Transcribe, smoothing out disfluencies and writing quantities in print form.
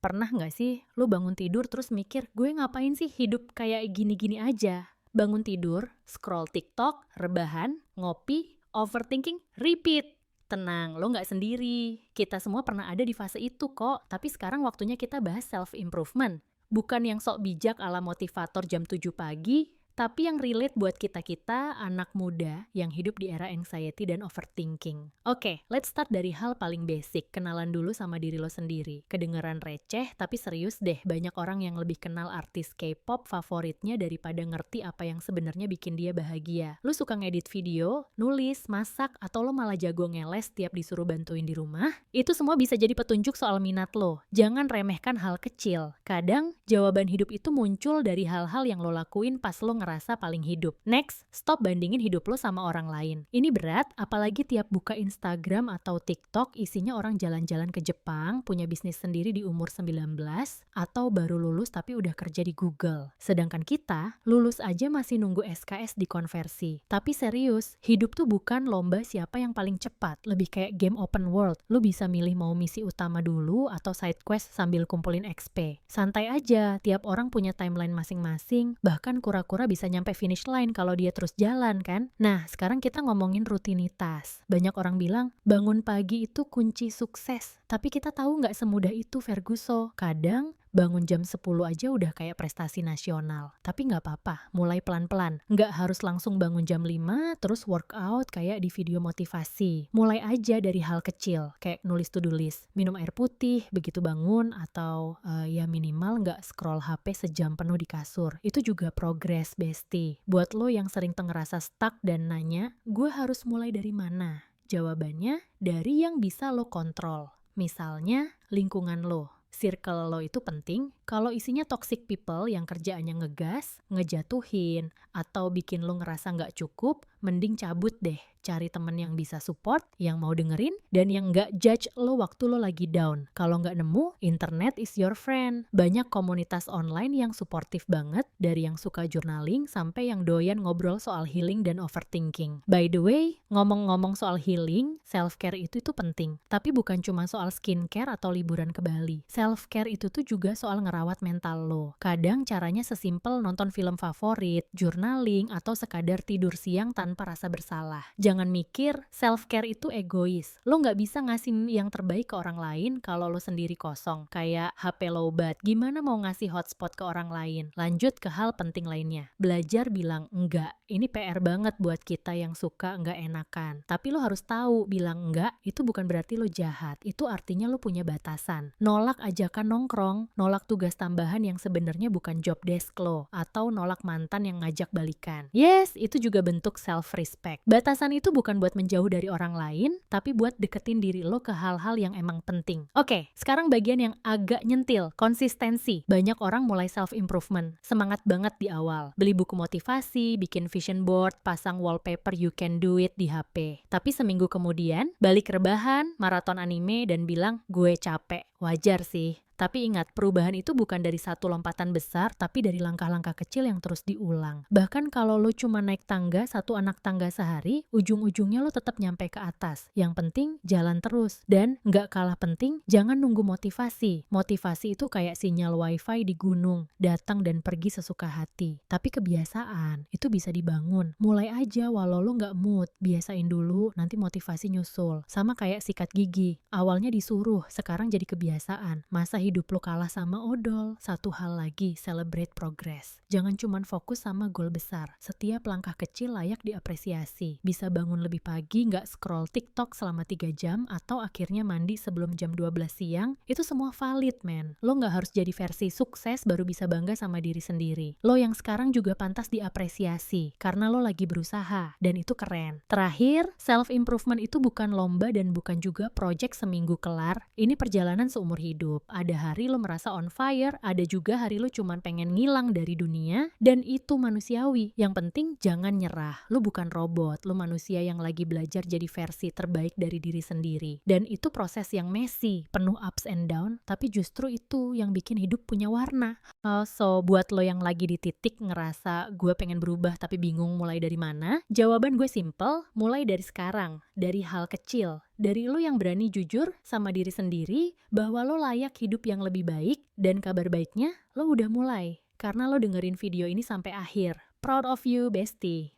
Pernah nggak sih lu bangun tidur terus mikir, gue ngapain sih hidup kayak gini-gini aja? Bangun tidur, scroll TikTok, rebahan, ngopi, overthinking, repeat. Tenang, lo nggak sendiri. Kita semua pernah ada di fase itu kok, tapi sekarang waktunya kita bahas self-improvement. Bukan yang sok bijak ala motivator jam 7 pagi, tapi yang relate buat kita-kita, anak muda yang hidup di era anxiety dan overthinking. Oke, let's start dari hal paling basic. Kenalan dulu sama diri lo sendiri. Kedengeran receh, tapi serius deh, banyak orang yang lebih kenal artis K-pop favoritnya daripada ngerti apa yang sebenarnya bikin dia bahagia. Lo suka ngedit video, nulis, masak, atau lo malah jago ngeles tiap disuruh bantuin di rumah? Itu semua bisa jadi petunjuk soal minat lo. Jangan remehkan hal kecil. Kadang, jawaban hidup itu muncul dari hal-hal yang lo lakuin pas lo ngerasa paling hidup. Next, stop bandingin hidup lo sama orang lain. Ini berat, apalagi tiap buka Instagram atau TikTok isinya orang jalan-jalan ke Jepang, punya bisnis sendiri di umur 19, atau baru lulus tapi udah kerja di Google. Sedangkan kita, lulus aja masih nunggu SKS dikonversi. Tapi serius, hidup tuh bukan lomba siapa yang paling cepat, lebih kayak game open world. Lo bisa milih mau misi utama dulu atau side quest sambil kumpulin XP. Santai aja, tiap orang punya timeline masing-masing, bahkan kura-kura bisa nyampe finish line kalau dia terus jalan kan. Nah, sekarang kita ngomongin rutinitas. Banyak orang bilang, bangun pagi itu kunci sukses. Tapi kita tahu nggak semudah itu, Ferguso. Kadang, bangun jam 10 aja udah kayak prestasi nasional. Tapi nggak apa-apa, mulai pelan-pelan. Nggak harus langsung bangun jam 5, terus workout kayak di video motivasi. Mulai aja dari hal kecil, kayak nulis to-do list, minum air putih begitu bangun, atau ya minimal nggak scroll HP sejam penuh di kasur. Itu juga progress, bestie. Buat lo yang sering ngerasa stuck dan nanya, gue harus mulai dari mana? Jawabannya, dari yang bisa lo kontrol. Misalnya, lingkungan lo. Circle lo itu penting. Kalau isinya toxic people yang kerjaannya ngegas, ngejatuhin, atau bikin lo ngerasa nggak cukup, mending cabut deh. Cari temen yang bisa support, yang mau dengerin, dan yang nggak judge lo waktu lo lagi down. Kalau nggak nemu, internet is your friend. Banyak komunitas online yang suportif banget, dari yang suka journaling sampai yang doyan ngobrol soal healing dan overthinking. By the way, ngomong-ngomong soal healing, self-care itu penting. Tapi bukan cuma soal skincare atau liburan ke Bali. Self-care itu tuh juga soal ngerawat mental lo. Kadang caranya sesimpel nonton film favorit, journaling, atau sekadar tidur siang tanpa rasa bersalah. Jangan mikir self-care itu egois. Lo nggak bisa ngasih yang terbaik ke orang lain kalau lo sendiri kosong. Kayak HP lowbat, gimana mau ngasih hotspot ke orang lain? Lanjut ke hal penting lainnya. Belajar bilang enggak. Ini PR banget buat kita yang suka nggak enakan. Tapi lo harus tahu, bilang enggak itu bukan berarti lo jahat. Itu artinya lo punya batasan. Nolak ajakan nongkrong, nolak tugas tambahan yang sebenarnya bukan job desk lo, atau nolak mantan yang ngajak balikan. Yes, itu juga bentuk self-respect. Batasan itu bukan buat menjauh dari orang lain, tapi buat deketin diri lo ke hal-hal yang emang penting. Oke, sekarang bagian yang agak nyentil, konsistensi. Banyak orang mulai self-improvement, semangat banget di awal. Beli buku motivasi, bikin vision board, pasang wallpaper you can do it di HP. Tapi seminggu kemudian, balik rebahan, maraton anime, dan bilang, gue capek. Wajar sih. Tapi ingat, perubahan itu bukan dari satu lompatan besar, tapi dari langkah-langkah kecil yang terus diulang. Bahkan kalau lo cuma naik tangga, satu anak tangga sehari, ujung-ujungnya lo tetap nyampe ke atas. Yang penting, jalan terus. Dan nggak kalah penting, jangan nunggu motivasi. Motivasi itu kayak sinyal wifi di gunung, datang dan pergi sesuka hati. Tapi kebiasaan, itu bisa dibangun. Mulai aja walau lo nggak mood. Biasain dulu, nanti motivasi nyusul. Sama kayak sikat gigi. Awalnya disuruh, sekarang jadi kebiasaan. Masa hidup lo kalah sama odol. Satu hal lagi, celebrate progress. Jangan cuman fokus sama goal besar. Setiap langkah kecil layak diapresiasi. Bisa bangun lebih pagi, nggak scroll TikTok selama 3 jam, atau akhirnya mandi sebelum jam 12 siang, itu semua valid, man. Lo nggak harus jadi versi sukses baru bisa bangga sama diri sendiri. Lo yang sekarang juga pantas diapresiasi, karena lo lagi berusaha, dan itu keren. Terakhir, self-improvement itu bukan lomba dan bukan juga project seminggu kelar. Ini perjalanan seumur hidup. Ada hari lo merasa on fire, ada juga hari lo cuman pengen ngilang dari dunia, dan itu manusiawi. Yang penting jangan nyerah. Lo bukan robot, lo manusia yang lagi belajar jadi versi terbaik dari diri sendiri. Dan itu proses yang messy, penuh ups and down, tapi justru itu yang bikin hidup punya warna. So buat lo yang lagi di titik ngerasa gue pengen berubah tapi bingung mulai dari mana, jawaban gue simple, mulai dari sekarang, dari hal kecil, dari lo yang berani jujur sama diri sendiri bahwa lo layak hidup yang lebih baik, dan kabar baiknya lo udah mulai, karena lo dengerin video ini sampai akhir. Proud of you, bestie.